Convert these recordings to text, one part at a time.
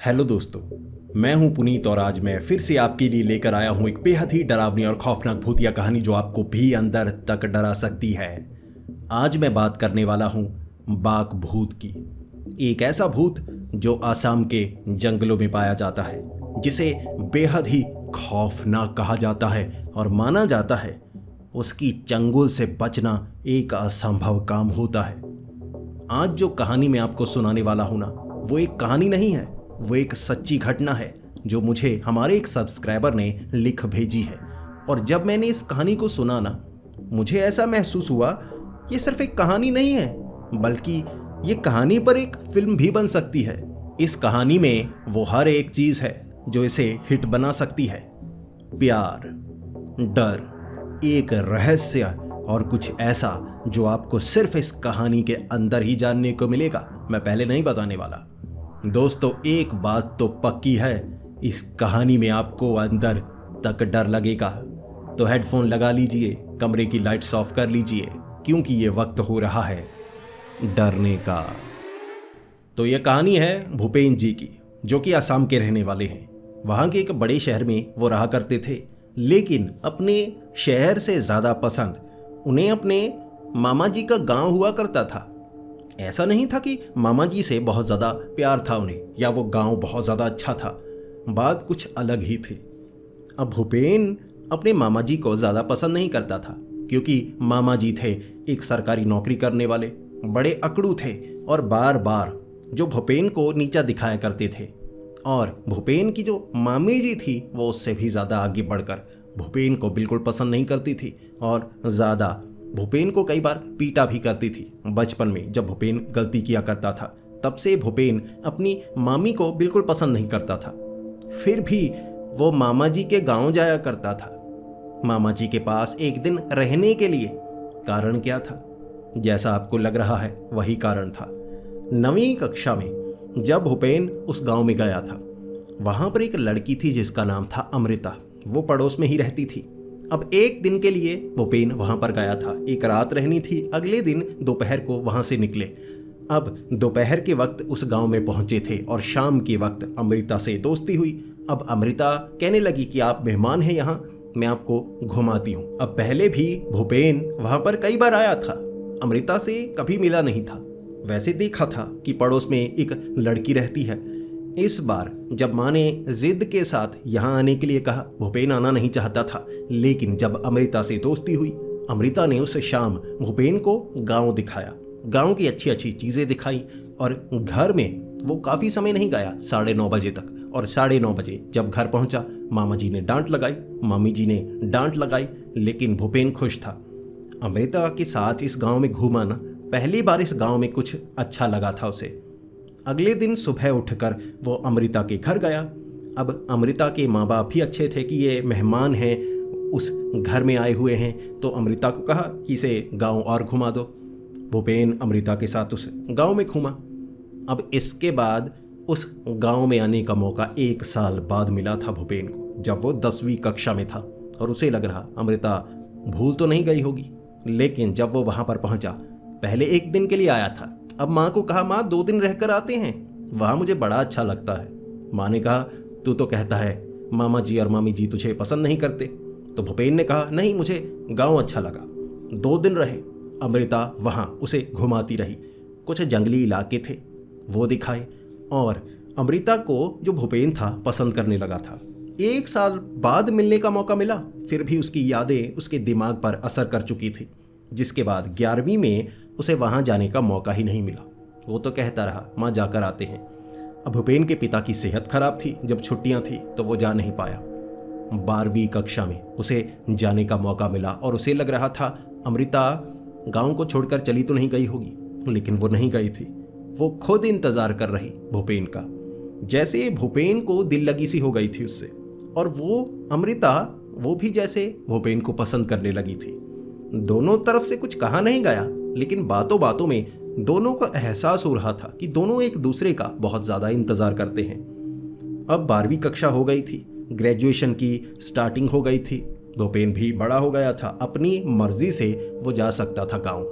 Hello दोस्तों, मैं हूं पुनीत और आज मैं फिर से आपके लिए लेकर आया हूं एक बेहद ही डरावनी और खौफनाक भूतिया कहानी जो आपको भी अंदर तक डरा सकती है। आज मैं बात करने वाला हूं बाघ भूत की। एक ऐसा भूत जो आसाम के जंगलों में पाया जाता है, जिसे बेहद ही खौफनाक कहा जाता है और माना जाता है उसकी चंगुल से बचना एक असंभव काम होता है। आज जो कहानी मैं आपको सुनाने वाला हूं ना, वो एक कहानी नहीं है, वो एक सच्ची घटना है जो मुझे हमारे एक सब्सक्राइबर ने लिख भेजी है। और जब मैंने इस कहानी को सुना ना, मुझे ऐसा महसूस हुआ ये सिर्फ एक कहानी नहीं है, बल्कि ये कहानी पर एक फिल्म भी बन सकती है। इस कहानी में वो हर एक चीज है जो इसे हिट बना सकती है। प्यार, डर, एक रहस्य और कुछ ऐसा जो आपको सिर्फ इस कहानी के अंदर ही जानने को मिलेगा। मैं पहले नहीं बताने वाला। दोस्तों, एक बात तो पक्की है, इस कहानी में आपको अंदर तक डर लगेगा। तो हेडफोन लगा लीजिए, कमरे की लाइट्स ऑफ कर लीजिए, क्योंकि ये वक्त हो रहा है डरने का। तो यह कहानी है भूपेन जी की, जो कि असम के रहने वाले हैं। वहाँ के एक बड़े शहर में वो रहा करते थे, लेकिन अपने शहर से ज़्यादा पसंद उन्हें अपने मामा जी का गांव हुआ करता था। ऐसा नहीं था कि मामा जी से बहुत ज़्यादा प्यार था उन्हें, या वो गांव बहुत ज़्यादा अच्छा था। बात कुछ अलग ही थी। अब भूपेन अपने मामा जी को ज़्यादा पसंद नहीं करता था, क्योंकि मामा जी थे एक सरकारी नौकरी करने वाले, बड़े अकड़ू थे और बार बार जो भूपेन को नीचा दिखाया करते थे। और भूपेन की जो मामी जी थी वो उससे भी ज़्यादा आगे बढ़कर भूपेन को बिल्कुल पसंद नहीं करती थी और ज़्यादा भूपेन को कई बार पीटा भी करती थी। बचपन में जब भूपेन गलती किया करता था, तब से भूपेन अपनी मामी को बिल्कुल पसंद नहीं करता था। फिर भी वो मामा जी के गांव जाया करता था, मामा जी के पास एक दिन रहने के लिए। कारण क्या था? जैसा आपको लग रहा है वही कारण था। 9वीं कक्षा में जब भूपेन उस गांव में गया था, वहां पर एक लड़की थी जिसका नाम था अमृता। वो पड़ोस में ही रहती थी। अब एक दिन के लिए भूपेन वहां पर गया था, एक रात रहनी थी। अगले दिन दोपहर को वहां से निकले। अब दोपहर के वक्त उस गांव में पहुंचे थे और शाम के वक्त अमृता से दोस्ती हुई। अब अमृता कहने लगी कि आप मेहमान हैं यहाँ, मैं आपको घुमाती हूँ। अब पहले भी भूपेन वहां पर कई बार आया था, अमृता से कभी मिला नहीं था। वैसे देखा था कि पड़ोस में एक लड़की रहती है। इस बार जब माँ ने जिद के साथ यहाँ आने के लिए कहा, भूपेन आना नहीं चाहता था। लेकिन जब अमृता से दोस्ती हुई, अमृता ने उस शाम भूपेन को गांव दिखाया, गांव की अच्छी अच्छी चीज़ें दिखाई। और घर में वो काफ़ी समय नहीं गया, 9:30 बजे तक। और 9:30 बजे जब घर पहुंचा, मामा जी ने डांट लगाई, मामी जी ने डांट लगाई, लेकिन भूपेन खुश था। अमृता के साथ इस गाँव में घूमा ना, पहली बार इस गाँव में कुछ अच्छा लगा था उसे। अगले दिन सुबह उठकर वो अमृता के घर गया। अब अमृता के माँ बाप भी अच्छे थे कि ये मेहमान हैं, उस घर में आए हुए हैं, तो अमृता को कहा कि इसे गांव और घुमा दो। भूपेन अमृता के साथ उस गांव में घूमा। अब इसके बाद उस गांव में आने का मौका 1 साल बाद मिला था भूपेन को, जब वो 10वीं कक्षा में था। और उसे लग रहा अमृता भूल तो नहीं गई होगी। लेकिन जब वो वहाँ पर पहुँचा, पहले 1 दिन के लिए आया था। अब माँ को कहा, माँ 2 दिन रहकर आते हैं, वहाँ मुझे बड़ा अच्छा लगता है। माँ ने कहा, तू तो कहता है मामा जी और मामी जी तुझे पसंद नहीं करते। तो भूपेन ने कहा, नहीं, मुझे गांव अच्छा लगा। 2 दिन रहे। अमृता वहाँ उसे घुमाती रही। कुछ जंगली इलाके थे वो दिखाए, और अमृता को जो भूपेन था पसंद करने लगा था। 1 साल बाद मिलने का मौका मिला, फिर भी उसकी यादें उसके दिमाग पर असर कर चुकी थी। जिसके बाद 11वीं में उसे वहाँ जाने का मौका ही नहीं मिला। वो तो कहता रहा, माँ जाकर आते हैं। अब भूपेन के पिता की सेहत खराब थी, जब छुट्टियाँ थी तो वो जा नहीं पाया। 12वीं कक्षा में उसे जाने का मौका मिला और उसे लग रहा था अमृता गांव को छोड़कर चली तो नहीं गई होगी, लेकिन वो नहीं गई थी। वो खुद इंतज़ार कर रही भूपेन का। जैसे भूपेन को दिल लगी सी हो गई थी उससे, और वो अमृता वो भी जैसे भूपेन को पसंद करने लगी थी। दोनों तरफ से कुछ कहा नहीं गया, लेकिन बातों बातों में दोनों को एहसास हो रहा था कि दोनों एक दूसरे का बहुत ज़्यादा इंतज़ार करते हैं। अब 12वीं कक्षा हो गई थी, ग्रेजुएशन की स्टार्टिंग हो गई थी। भूपेन भी बड़ा हो गया था, अपनी मर्जी से वो जा सकता था गांव।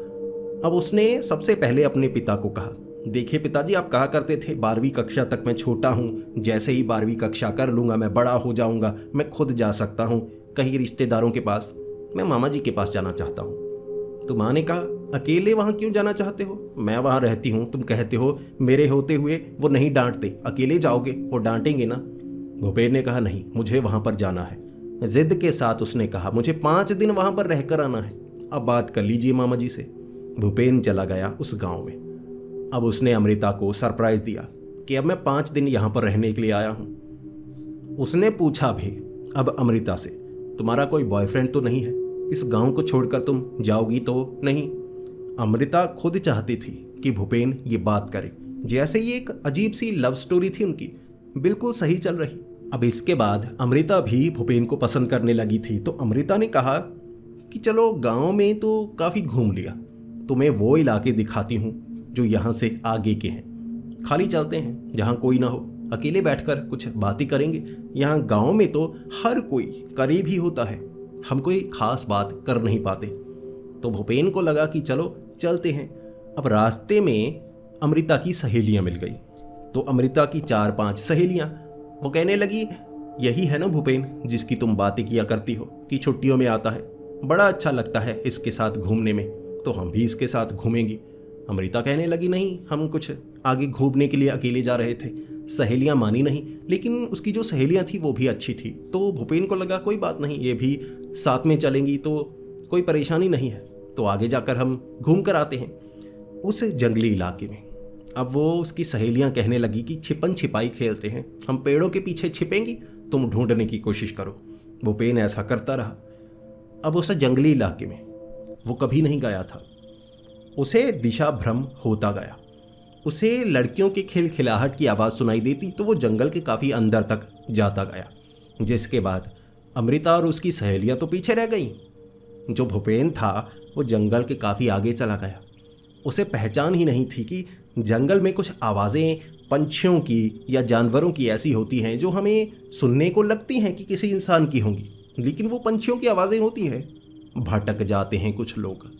अब उसने सबसे पहले अपने पिता को कहा देखिए पिताजी, आप कहा करते थे 12वीं कक्षा तक मैं छोटा हूँ, जैसे ही 12वीं कक्षा कर लूँगा मैं बड़ा हो जाऊँगा, मैं खुद जा सकता हूँ कहीं रिश्तेदारों के पास, मैं मामा जी के पास जाना चाहता हूँ। तो माँ ने कहा, अकेले वहाँ क्यों जाना चाहते हो? मैं वहाँ रहती हूँ, तुम कहते हो मेरे होते हुए वो नहीं डांटते, अकेले जाओगे वो डांटेंगे ना। भूपेन ने कहा, नहीं, मुझे वहाँ पर जाना है। जिद के साथ उसने कहा, मुझे 5 दिन वहाँ पर रहकर आना है। अब बात कर लीजिए मामा जी से। भूपेन चला गया उस गांव में। अब उसने अमृता को सरप्राइज दिया कि अब मैं 5 दिन यहाँ पर रहने के लिए आया हूँ। उसने पूछा भी अब अमृता से, तुम्हारा कोई बॉयफ्रेंड तो नहीं है? इस गांव को छोड़कर तुम जाओगी तो नहीं? अमृता खुद चाहती थी कि भूपेन ये बात करे, जैसे ये एक अजीब सी लव स्टोरी थी उनकी, बिल्कुल सही चल रही। अब इसके बाद अमृता भी भूपेन को पसंद करने लगी थी, तो अमृता ने कहा कि चलो गांव में तो काफ़ी घूम लिया, तुम्हें वो इलाके दिखाती हूँ जो यहाँ से आगे के हैं। खाली चलते हैं जहाँ कोई ना हो, अकेले बैठकर कुछ बातें करेंगे। यहाँ गांव में तो हर कोई करीब ही होता है, हम कोई खास बात कर नहीं पाते। तो भूपेन को लगा कि चलो चलते हैं। अब रास्ते में अमृता की सहेलियाँ मिल गई, तो अमृता की 4-5 सहेलियाँ, वो कहने लगी, यही है ना भूपेन जिसकी तुम बातें किया करती हो कि छुट्टियों में आता है, बड़ा अच्छा लगता है इसके साथ घूमने में, तो हम भी इसके साथ घूमेंगी। अमृता कहने लगी, नहीं, हम कुछ आगे घूमने के लिए अकेले जा रहे थे। सहेलियां मानी नहीं, लेकिन उसकी जो सहेलियां थी वो भी अच्छी थी, तो भूपेन को लगा कोई बात नहीं, ये भी साथ में चलेंगी तो कोई परेशानी नहीं है, तो आगे जाकर हम घूम कर आते हैं उस जंगली इलाके में। अब वो उसकी सहेलियां कहने लगी कि छिपन छिपाई खेलते हैं, हम पेड़ों के पीछे छिपेंगी, तुम ढूंढने की कोशिश करो। भूपेन ऐसा करता रहा। अब उस जंगली इलाके में वो कभी नहीं गया था, उसे दिशा भ्रम होता गया। उसे लड़कियों की खिलखिलाहट की आवाज़ सुनाई देती तो वो जंगल के काफ़ी अंदर तक जाता गया, जिसके बाद अमृता और उसकी सहेलियां तो पीछे रह गईं। जो भूपेन था वो जंगल के काफ़ी आगे चला गया। उसे पहचान ही नहीं थी कि जंगल में कुछ आवाज़ें पंछियों की या जानवरों की ऐसी होती हैं जो हमें सुनने को लगती हैं कि किसी इंसान की होंगी, लेकिन वो पंछियों की आवाज़ें होती हैं। भटक जाते हैं कुछ लोग।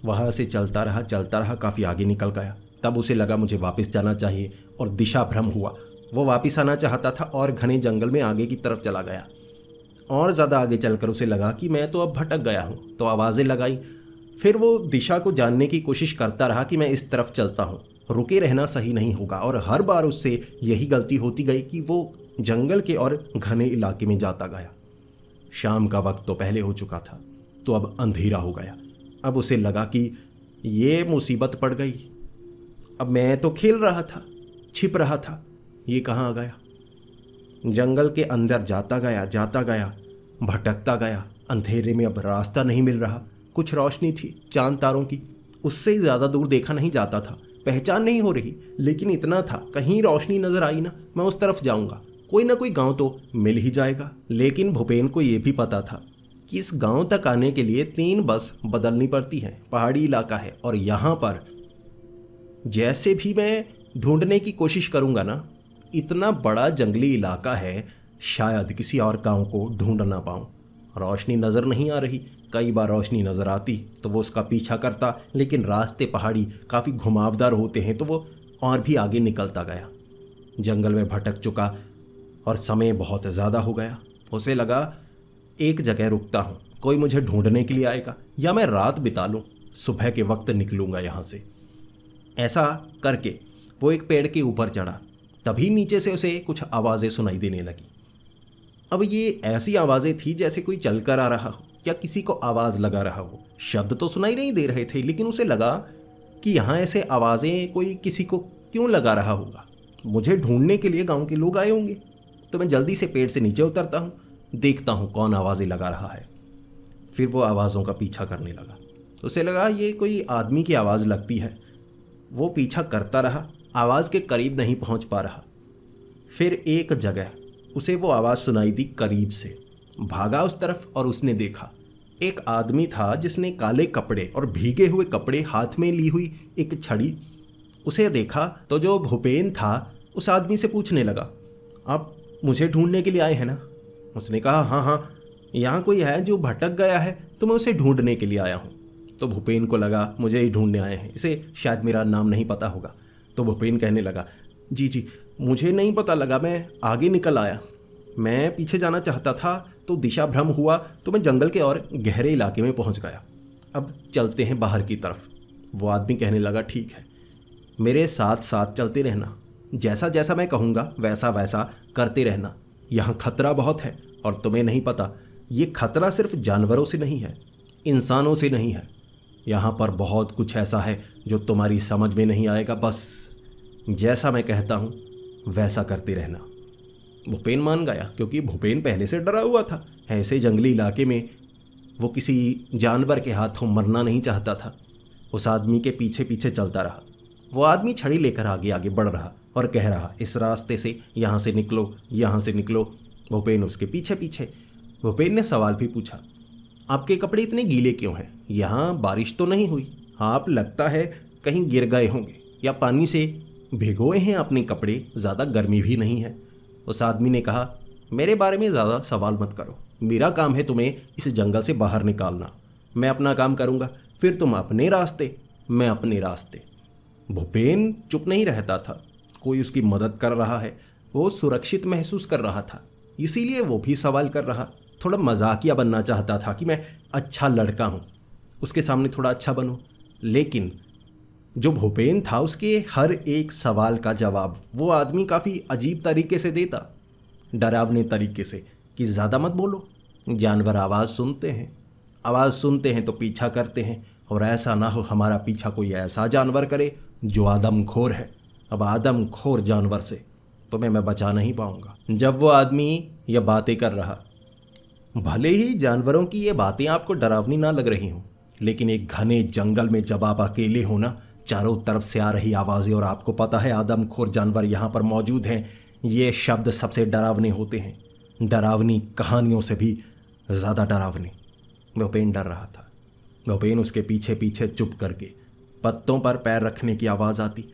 वहाँ से चलता रहा, काफ़ी आगे निकल गया। तब उसे लगा मुझे वापस जाना चाहिए और दिशा भ्रम हुआ। वो वापस आना चाहता था और घने जंगल में आगे की तरफ चला गया। और ज़्यादा आगे चलकर उसे लगा कि मैं तो अब भटक गया हूँ, तो आवाज़ें लगाई। फिर वो दिशा को जानने की कोशिश करता रहा कि मैं इस तरफ चलता हूँ, रुके रहना सही नहीं होगा, और हर बार उससे यही गलती होती गई कि वो जंगल के और घने इलाके में जाता गया। शाम का वक्त तो पहले हो चुका था, तो अब अंधेरा हो गया। अब उसे लगा कि ये मुसीबत पड़ गई। अब मैं तो खेल रहा था, छिप रहा था, ये कहाँ आ गया? जंगल के अंदर जाता गया, भटकता गया। अंधेरे में अब रास्ता नहीं मिल रहा। कुछ रोशनी थी चांद तारों की, उससे ज़्यादा दूर देखा नहीं जाता था, पहचान नहीं हो रही, लेकिन इतना था कहीं रोशनी नज़र आई ना, मैं उस तरफ जाऊंगा, कोई ना कोई गांव तो मिल ही जाएगा। लेकिन भूपेन को ये भी पता था कि इस गांव तक आने के लिए 3 बस बदलनी पड़ती है। पहाड़ी इलाका है और यहाँ पर जैसे भी मैं ढूंढने की कोशिश करूँगा ना, इतना बड़ा जंगली इलाका है, शायद किसी और गांव को ढूंढ ना पाऊँ। रोशनी नज़र नहीं आ रही। कई बार रोशनी नज़र आती तो वो उसका पीछा करता, लेकिन रास्ते पहाड़ी काफ़ी घुमावदार होते हैं, तो वो और भी आगे निकलता गया। जंगल में भटक चुका और समय बहुत ज़्यादा हो गया। उसे लगा एक जगह रुकता हूँ, कोई मुझे ढूंढने के लिए आएगा, या मैं रात बिता लूँ, सुबह के वक्त निकलूँगा यहाँ से। ऐसा करके वो एक पेड़ के ऊपर चढ़ा। तभी नीचे से उसे कुछ आवाज़ें सुनाई देने लगी। अब ये ऐसी आवाज़ें थी जैसे कोई चलकर आ रहा हो या किसी को आवाज़ लगा रहा हो। शब्द तो सुनाई नहीं दे रहे थे, लेकिन उसे लगा कि यहाँ ऐसे आवाज़ें कोई किसी को क्यों लगा रहा होगा। मुझे ढूंढने के लिए गांव के लोग आए होंगे। तो मैं जल्दी से पेड़ से नीचे उतरता हूँ, देखता हूँ कौन आवाज़ें लगा रहा है। फिर वो आवाज़ों का पीछा करने लगा। उसे लगा ये कोई आदमी की आवाज़ लगती है। वो पीछा करता रहा, आवाज़ के करीब नहीं पहुँच पा रहा। फिर एक जगह उसे वो आवाज़ सुनाई दी करीब से। भागा उस तरफ और उसने देखा एक आदमी था जिसने काले कपड़े और भीगे हुए कपड़े हाथ में ली हुई एक छड़ी। उसे देखा तो जो भूपेन था उस आदमी से पूछने लगा, आप मुझे ढूंढने के लिए आए हैं ना? उसने कहा, हाँ, यहाँ कोई है जो भटक गया है, तो मैं उसे ढूंढने के लिए आया हूँ। तो भूपेन को लगा मुझे ही ढूंढने आए हैं, इसे शायद मेरा नाम नहीं पता होगा। तो भूपेन कहने लगा, जी जी मुझे नहीं पता लगा, मैं आगे निकल आया। मैं पीछे जाना चाहता था तो दिशा भ्रम हुआ तो मैं जंगल के और गहरे इलाके में पहुंच गया। अब चलते हैं बाहर की तरफ। वो आदमी कहने लगा, ठीक है, मेरे साथ साथ चलते रहना, जैसा जैसा मैं कहूँगा वैसा वैसा करते रहना। यहाँ खतरा बहुत है और तुम्हें नहीं पता, ये खतरा सिर्फ जानवरों से नहीं है, इंसानों से नहीं है। यहाँ पर बहुत कुछ ऐसा है जो तुम्हारी समझ में नहीं आएगा। बस जैसा मैं कहता हूँ वैसा करते रहना। भूपेन मान गया, क्योंकि भूपेन पहले से डरा हुआ था। ऐसे जंगली इलाके में वो किसी जानवर के हाथों मरना नहीं चाहता था। उस आदमी के पीछे पीछे चलता रहा। वो आदमी छड़ी लेकर आगे आगे बढ़ रहा और कह रहा, इस रास्ते से, यहाँ से निकलो, यहाँ से निकलो। भूपेन उसके पीछे पीछे। भूपेन ने सवाल भी पूछा, आपके कपड़े इतने गीले क्यों हैं? यहाँ बारिश तो नहीं हुई, आप लगता है कहीं गिर गए होंगे या पानी से भिगोए हैं अपने कपड़े, ज़्यादा गर्मी भी नहीं है। उस आदमी ने कहा, मेरे बारे में ज़्यादा सवाल मत करो, मेरा काम है तुम्हें इस जंगल से बाहर निकालना। मैं अपना काम करूँगा, फिर तुम अपने रास्ते, मैं अपने रास्ते। भूपेन चुप नहीं रहता था, कोई उसकी मदद कर रहा है, वो सुरक्षित महसूस कर रहा था, इसीलिए वो भी सवाल कर रहा। थोड़ा मजाकिया बनना चाहता था कि मैं अच्छा लड़का हूँ, उसके सामने थोड़ा अच्छा बनूँ। लेकिन जो भूपेन था उसके हर एक सवाल का जवाब वो आदमी काफ़ी अजीब तरीके से देता, डरावने तरीके से, कि ज़्यादा मत बोलो, जानवर आवाज़ सुनते हैं तो पीछा करते हैं, और ऐसा ना हो हमारा पीछा कोई ऐसा जानवर करे जो आदमखोर है। अब आदमखोर जानवर से तुम्हें मैं बचा नहीं पाऊँगा। जब वो आदमी यह बातें कर रहा, भले ही जानवरों की ये बातें आपको डरावनी ना लग रही हों, लेकिन एक घने जंगल में जब आप अकेले हो ना, चारों तरफ से आ रही आवाज़ें, और आपको पता है आदमखोर जानवर यहाँ पर मौजूद हैं, ये शब्द सबसे डरावने होते हैं, डरावनी कहानियों से भी ज़्यादा डरावने। भूपेन डर रहा था। भूपेन उसके पीछे पीछे चुप करके, पत्तों पर पैर रखने की आवाज़ आती,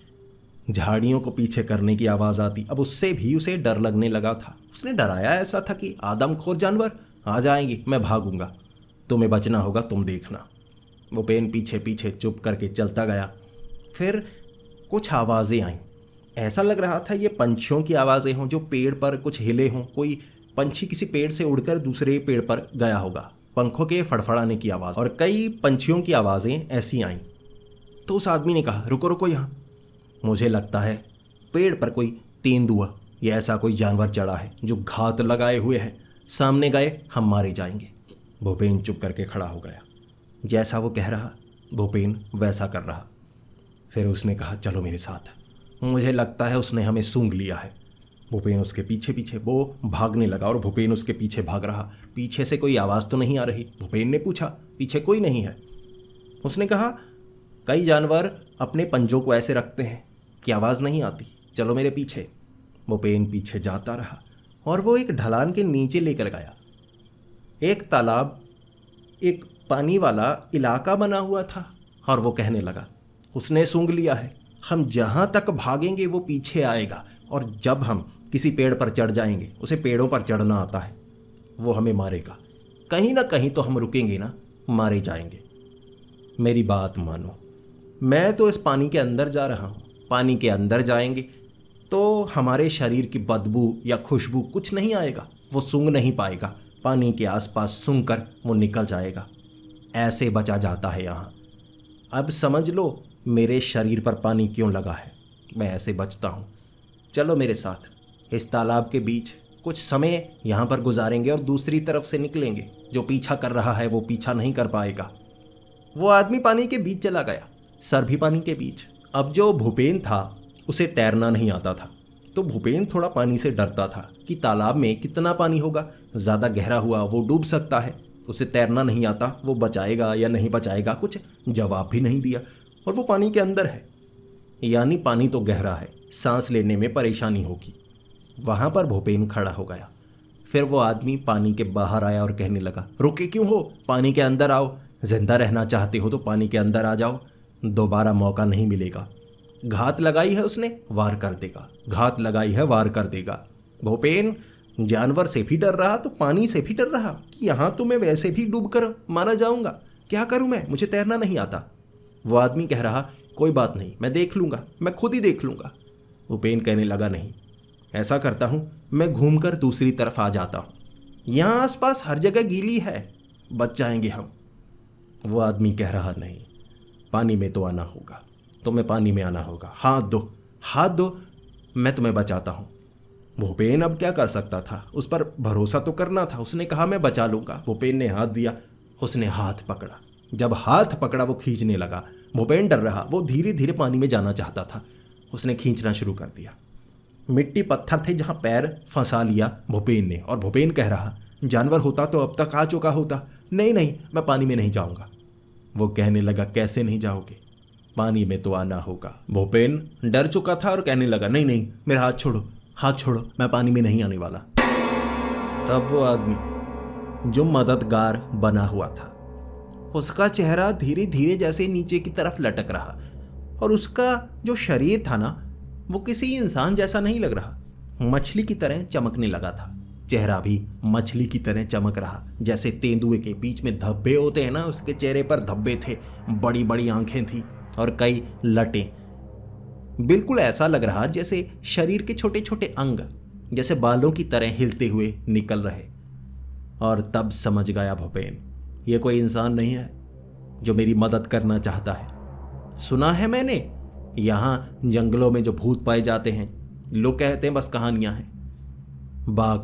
झाड़ियों को पीछे करने की आवाज़ आती। अब उससे भी उसे डर लगने लगा था। उसने डराया ऐसा था कि आदमखोर जानवर आ जाएंगे, मैं भागूंगा, तुम्हें बचना होगा, तुम देखना। भूपेन पीछे पीछे चुप करके चलता गया। फिर कुछ आवाज़ें आईं। ऐसा लग रहा था ये पंछियों की आवाज़ें हों जो पेड़ पर कुछ हिले हों। कोई पंछी किसी पेड़ से उड़कर दूसरे पेड़ पर गया होगा, पंखों के फड़फड़ाने की आवाज़, और कई पंछियों की आवाज़ें ऐसी आईं। तो उस आदमी ने कहा, रुको रुको, यहाँ मुझे लगता है पेड़ पर कोई तेंदुआ या ऐसा कोई जानवर चढ़ा है जो घात लगाए हुए है, सामने गए हम मारे जाएंगे। भूपेन चुप करके खड़ा हो गया। जैसा वो कह रहा भूपेन वैसा कर रहा। फिर उसने कहा, चलो मेरे साथ, मुझे लगता है उसने हमें सूंघ लिया है। भूपेन उसके पीछे पीछे, वो भागने लगा और भूपेन उसके पीछे भाग रहा। पीछे से कोई आवाज़ तो नहीं आ रही। भूपेन ने पूछा, पीछे कोई नहीं है? उसने कहा, कई जानवर अपने पंजों को ऐसे रखते हैं कि आवाज़ नहीं आती, चलो मेरे पीछे। भूपेन पीछे जाता रहा और वो एक ढलान के नीचे लेकर गया। एक तालाब, एक पानी वाला इलाका बना हुआ था, और वो कहने लगा, उसने सूंघ लिया है, हम जहाँ तक भागेंगे वो पीछे आएगा, और जब हम किसी पेड़ पर चढ़ जाएंगे, उसे पेड़ों पर चढ़ना आता है, वो हमें मारेगा, कहीं ना कहीं तो हम रुकेंगे ना, मारे जाएंगे। मेरी बात मानो, मैं तो इस पानी के अंदर जा रहा हूँ, पानी के अंदर जाएंगे तो हमारे शरीर की बदबू या खुशबू कुछ नहीं आएगा, वो सूंघ नहीं पाएगा, पानी के आसपास सूंघ कर वो निकल जाएगा। ऐसे बचा जाता है यहाँ। अब समझ लो मेरे शरीर पर पानी क्यों लगा है, मैं ऐसे बचता हूँ। चलो मेरे साथ, इस तालाब के बीच कुछ समय यहाँ पर गुजारेंगे और दूसरी तरफ से निकलेंगे। जो पीछा कर रहा है वो पीछा नहीं कर पाएगा। वो आदमी पानी के बीच चला गया, सर भी पानी के बीच। अब जो भूपेन था उसे तैरना नहीं आता था, तो भूपेन थोड़ा पानी से डरता था कि तालाब में कितना पानी होगा, ज़्यादा गहरा हुआ वो डूब सकता है। उसे तैरना नहीं आता, वो बचाएगा या नहीं बचाएगा, कुछ जवाब भी नहीं दिया। और वो पानी के अंदर है, यानी पानी तो गहरा है, सांस लेने में परेशानी होगी। वहाँ पर भूपेन खड़ा हो गया। फिर वो आदमी पानी के बाहर आया और कहने लगा, रुके क्यों हो, पानी के अंदर आओ, जिंदा रहना चाहते हो तो पानी के अंदर आ जाओ, दोबारा मौका नहीं मिलेगा। घात लगाई है उसने, वार कर देगा, घात लगाई है, वार कर देगा। भूपेन जानवर से भी डर रहा तो पानी से भी डर रहा कि यहाँ तो मैं वैसे भी डूब कर मारा जाऊँगा, क्या करूँ मैं, मुझे तैरना नहीं आता। वो आदमी कह रहा, कोई बात नहीं, मैं देख लूँगा, मैं खुद ही देख लूँगा। भूपेन कहने लगा, नहीं, ऐसा करता हूँ, मैं घूमकर दूसरी तरफ आ जाता हूँ। यहाँ आसपास हर जगह गीली है, बच जाएंगे हम। वो आदमी कह रहा, नहीं, पानी में तो आना होगा, तुम्हें पानी में आना होगा, हाथ दो, हाथ दो, मैं तुम्हें बचाता हूँ। भूपेन अब क्या कर सकता था, उस पर भरोसा तो करना था। उसने कहा, मैं बचा लूँगा। भूपेन ने हाथ दिया, उसने हाथ पकड़ा। जब हाथ पकड़ा वो खींचने लगा। भूपेन डर रहा, वो धीरे धीरे पानी में जाना चाहता था। उसने खींचना शुरू कर दिया। मिट्टी पत्थर थे जहाँ पैर फंसा लिया भूपेन ने, और भूपेन कह रहा, जानवर होता तो अब तक आ चुका होता। नहीं नहीं, मैं पानी में नहीं जाऊँगा। वो कहने लगा, कैसे नहीं जाओगे, पानी में तो आना होगा। भूपेन डर चुका था और कहने लगा, नहीं नहीं, मेरा हाथ छोड़ो, हाथ छोड़ो, मैं पानी में नहीं आने वाला। तब वो आदमी जो मददगार बना हुआ था, उसका चेहरा धीरे धीरे जैसे नीचे की तरफ लटक रहा, और उसका जो शरीर था ना, वो किसी इंसान जैसा नहीं लग रहा, मछली की तरह चमकने लगा था। चेहरा भी मछली की तरह चमक रहा, जैसे तेंदुए के बीच में धब्बे होते हैं ना, उसके चेहरे पर धब्बे थे, बड़ी बड़ी आंखें थी और कई लटें। बिल्कुल ऐसा लग रहा जैसे शरीर के छोटे छोटे अंग जैसे बालों की तरह हिलते हुए निकल रहे। और तब समझ गया भूपेन, ये कोई इंसान नहीं है जो मेरी मदद करना चाहता है। सुना है मैंने, यहाँ जंगलों में जो भूत पाए जाते हैं, लोग कहते हैं बस कहानियाँ हैं। बाघ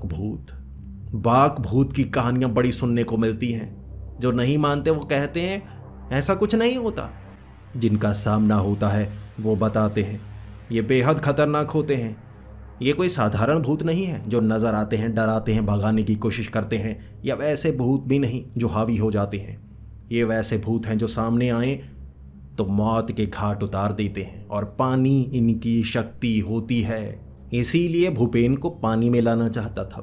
भूत की कहानियाँ बड़ी सुनने को मिलती हैं। जो नहीं मानते वो कहते हैं ऐसा कुछ नहीं होता। जिनका सामना होता है वो बताते हैं ये बेहद खतरनाक होते हैं। ये कोई साधारण भूत नहीं है जो नज़र आते हैं, डराते हैं, भगाने की कोशिश करते हैं, या वैसे भूत भी नहीं जो हावी हो जाते हैं। ये वैसे भूत हैं जो सामने आए तो मौत के घाट उतार देते हैं, और पानी इनकी शक्ति होती है। इसीलिए भूपेन को पानी में लाना चाहता था।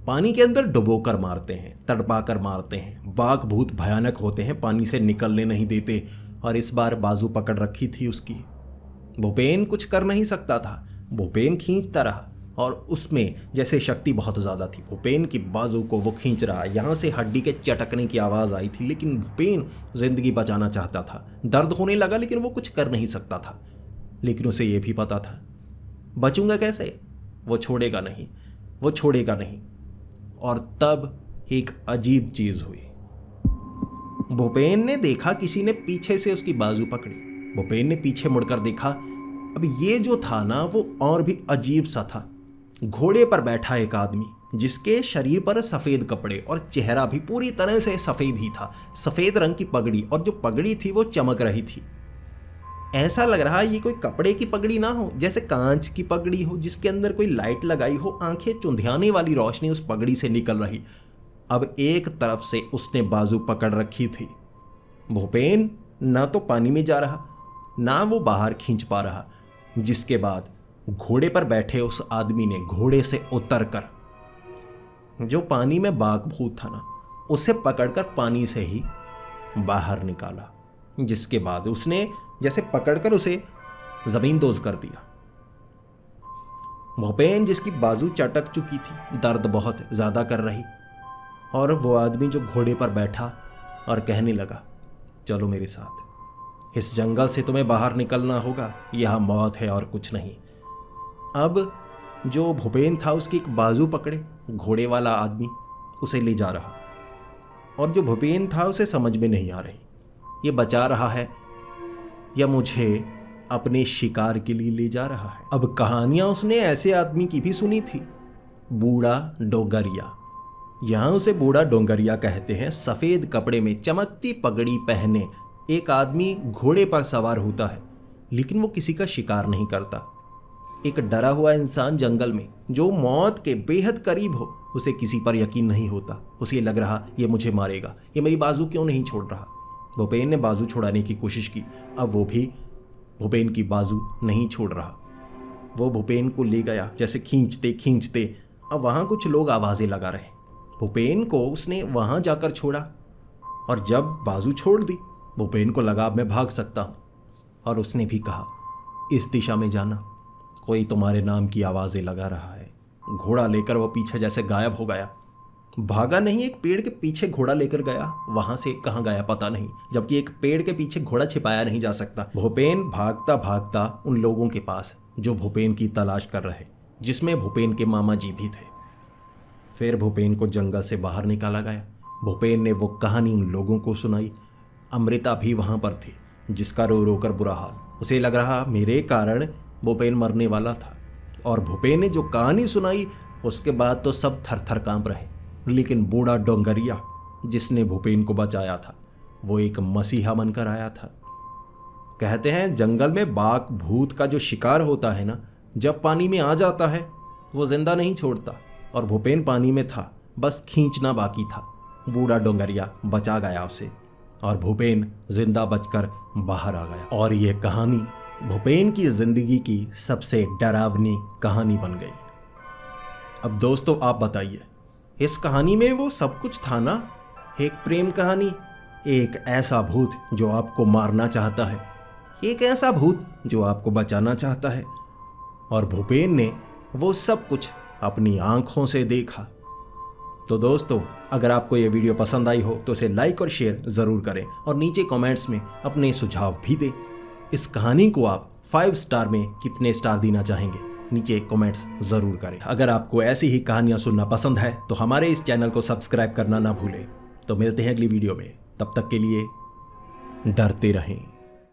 पानी के अंदर डुबो कर मारते हैं, तड़पा कर मारते हैं। बाघ भूत भयानक होते हैं, पानी से निकलने नहीं देते, और इस बार बाजू पकड़ रखी थी उसकी। भूपेन कुछ कर नहीं सकता था। भूपेन खींचता रहा, और उसमें जैसे शक्ति बहुत ज़्यादा थी। भूपेन की बाजू को वो खींच रहा, यहाँ से हड्डी के चटकने की आवाज़ आई थी, लेकिन भूपेन ज़िंदगी बचाना चाहता था। दर्द होने लगा लेकिन वो कुछ कर नहीं सकता था। लेकिन उसे ये भी पता था, बचूंगा कैसे, वो छोड़ेगा नहीं, वो छोड़ेगा नहीं। और तब एक अजीब चीज़ हुई। भूपेन ने देखा किसी ने पीछे से उसकी बाजू पकड़ी। भूपेन ने पीछे मुड़कर देखा। अब ये जो था ना, वो और भी अजीब सा था। घोड़े पर बैठा एक आदमी, जिसके शरीर पर सफ़ेद कपड़े और चेहरा भी पूरी तरह से सफ़ेद ही था। सफ़ेद रंग की पगड़ी, और जो पगड़ी थी वो चमक रही थी। ऐसा लग रहा ये कोई कपड़े की पगड़ी ना हो, जैसे कांच की पगड़ी हो जिसके अंदर कोई लाइट लगाई हो। आंखें चुंधियाने वाली रोशनी उस पगड़ी से निकल रही। अब एक तरफ से उसने बाजू पकड़ रखी थी। भूपेन ना तो पानी में जा रहा, ना वो बाहर खींच पा रहा। जिसके बाद घोड़े पर बैठे उस आदमी ने घोड़े से उतरकर जो पानी में बाघ भूत था ना, उसे पकड़कर पानी से ही बाहर निकाला। जिसके बाद उसने जैसे पकड़कर उसे जमींदोज कर दिया। भूपेन, जिसकी बाजू चटक चुकी थी, दर्द बहुत ज़्यादा कर रही, और वो आदमी जो घोड़े पर बैठा और कहने लगा, चलो मेरे साथ, इस जंगल से तुम्हें बाहर निकलना होगा, यह मौत है और कुछ नहीं। अब जो भूपेन था उसकी एक बाजू पकड़े घोड़े वाला आदमी उसे ले जा रहा, और जो भूपेन था उसे समझ में नहीं आ रही ये बचा रहा है या मुझे अपने शिकार के लिए ले जा रहा है। अब कहानियां उसने ऐसे आदमी की भी सुनी थी, बूढ़ा डोंगरिया। यहाँ उसे बूढ़ा डोंगरिया कहते हैं। सफ़ेद कपड़े में चमकती पगड़ी पहने एक आदमी घोड़े पर सवार होता है, लेकिन वो किसी का शिकार नहीं करता। एक डरा हुआ इंसान जंगल में जो मौत के बेहद करीब हो, उसे किसी पर यकीन नहीं होता। उसे लग रहा ये मुझे मारेगा, ये मेरी बाजू क्यों नहीं छोड़ रहा। भूपेन ने बाजू छुड़ाने की कोशिश की, अब वो भी भूपेन की बाजू नहीं छोड़ रहा। वो भूपेन को ले गया जैसे खींचते खींचते। अब वहाँ कुछ लोग आवाज़ें लगा रहे। भूपेन को उसने वहाँ जाकर छोड़ा, और जब बाजू छोड़ दी भूपेन को लगा अब मैं भाग सकता हूँ, और उसने भी कहा इस दिशा में जाना, कोई तुम्हारे नाम की आवाज़ें लगा रहा है। घोड़ा लेकर वो पीछे जैसे गायब हो गया। भागा नहीं, एक पेड़ के पीछे घोड़ा लेकर गया। वहां से कहाँ गया पता नहीं, जबकि एक पेड़ के पीछे घोड़ा छिपाया नहीं जा सकता। भूपेन भागता भागता उन लोगों के पास जो भूपेन की तलाश कर रहे, जिसमें भूपेन के मामा जी भी थे। फिर भूपेन को जंगल से बाहर निकाला गया। भूपेन ने वो कहानी उन लोगों को सुनाई। अमृता भी वहां पर थी, जिसका रो रो कर बुरा हाल। उसे लग रहा मेरे कारण भूपेन मरने वाला था। और भूपेन ने जो कहानी सुनाई उसके बाद तो सब थर थर कांप रहे। लेकिन बूढ़ा डोंगरिया जिसने भूपेन को बचाया था, वो एक मसीहा बनकर आया था। कहते हैं जंगल में बाघ भूत का जो शिकार होता है ना, जब पानी में आ जाता है वो जिंदा नहीं छोड़ता। और भूपेन पानी में था, बस खींचना बाकी था। बूढ़ा डोंगरिया बचा गया उसे और भूपेन जिंदा बचकर बाहर आ गया। और ये कहानी भूपेन की जिंदगी की सबसे डरावनी कहानी बन गई। अब दोस्तों आप बताइए, इस कहानी में वो सब कुछ था ना? एक प्रेम कहानी, एक ऐसा भूत जो आपको मारना चाहता है, एक ऐसा भूत जो आपको बचाना चाहता है, और भूपेन ने वो सब कुछ अपनी आंखों से देखा। तो दोस्तों अगर आपको ये वीडियो पसंद आई हो तो इसे लाइक और शेयर ज़रूर करें और नीचे कमेंट्स में अपने सुझाव भी दें। इस कहानी को आप 5 स्टार में कितने स्टार देना चाहेंगे नीचे कमेंट्स ज़रूर करें। अगर आपको ऐसी ही कहानियाँ सुनना पसंद है तो हमारे इस चैनल को सब्सक्राइब करना ना भूलें। तो मिलते हैं अगली वीडियो में, तब तक के लिए डरते रहें।